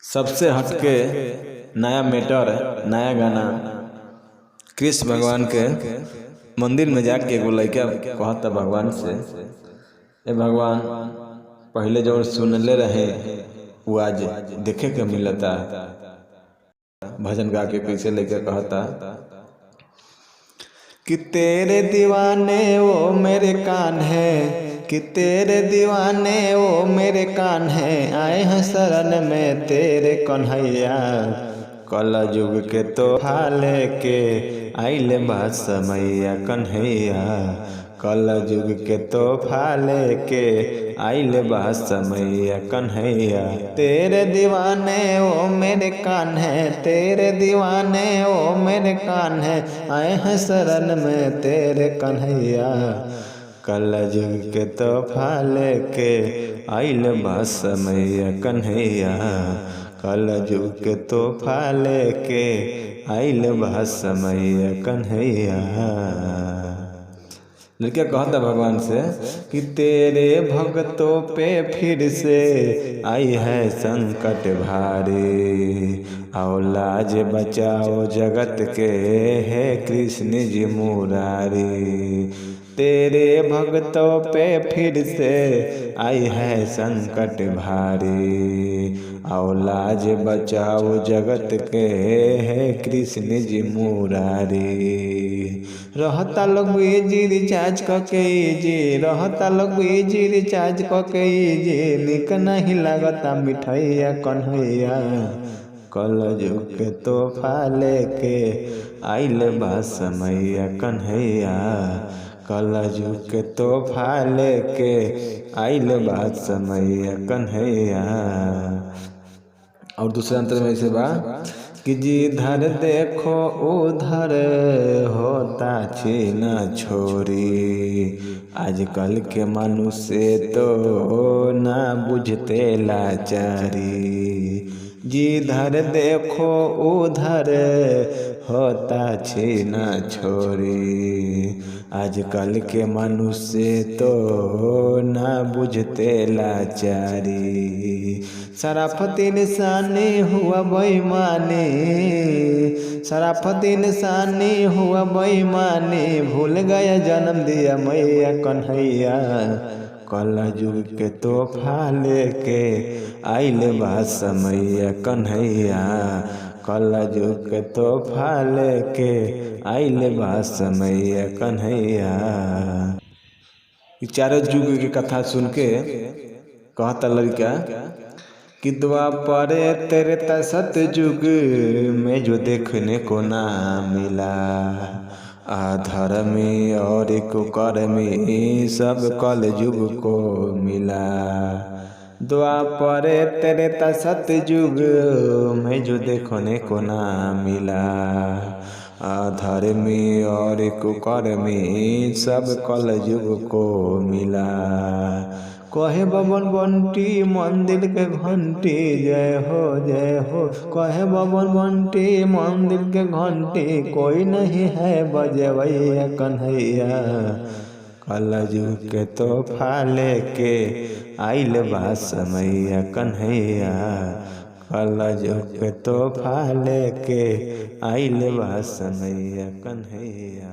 सबसे हटके नया मैटर, नया गाना कृष्ण भगवान के मंदिर में जाके एगो लड़का कहता भगवान से, ए भगवान पहले जो सुनले रहे वो आज देखे के मिलता। भजन गा के कैसे लेके कहता कि तेरे दीवाने वो मेरे कान है, कि तेरे दीवाने वो मेरे कान है, आए हैं शरण में तेरे कन्हैया। कल युग के तोहफा लेके आइले बा समैया कन्हैया, कल युग के तोहफा लेके आइले बा समैया कन्हैया। तेरे दीवाने वो मेरे कान है, तेरे दीवाने वो मेरे कान है, आए हैं शरण में तेरे कन्हैया। कल युग के तोहफा लेके आइले बा समैया कन्हैया, कल युग के तोहफा लेके आइले बा समैया कन्हैया। लड़का कहता भगवान से कि तेरे भक्तों पे फिर से आई है संकट भारी, आओ लाज बचाओ जगत के है कृष्ण जी मुरारी। तेरे भक्तों पे फिर से आई है संकट भारी, आओ लाज बचाओ जगत के है कृष्ण जी मुरारी। रहता लोग जी रिचार्ज कके जी, रहता लोग जी रिचार्ज कके जी, निक नहीं लगता मिठैया कन्हैया। कल युग के तोहफा लेके आइले बा समैया कन्हैया, कल युग के तोहफा लेके आइले बा समैया कन्हैया। और दूसरे अंतर में ऐसे बा कि जिधर देखो उधर होता छीना छोरी, आजकल के मनुष्य तो ना बुझते लाचारी। जिधर देखो उधर होता छीना छोरी, आजकल के मनुष्य तो ना बुझते लाचारी। शराफती निशानी हुआ बेईमानी, शराफती निशानी हुआ बेईमानी, भूल गया जन्म दिया मैया कन्हैया। कल युग के तोहफा लेके आइले बा समैया कन्हैया, कल युग के तोहफा लेके आइले बा समैया कन्हैया। चारों युग की कथा सुन के कहता लड़का कि द्वापर त्रेता सतयुग में जो देखने को ना मिला, अधर्मी और कुकर्मी सब कल युग को मिला। द्वापर त्रेता सतयुग में जो देखने को ना मिला, अधर्मी और कुकर्मी सब कल युग को मिला। कहे बबन बंटी मंदिर के घंटी जय हो, कहे बबन बंटी मंदिर के घंटी, कोई नहीं है बजवैया कन्हैया। कल युग के तोहफा लेके आइले बा समैया कन्हैया, कल युग के तोहफा लेके आइले बा समैया कन्हैया।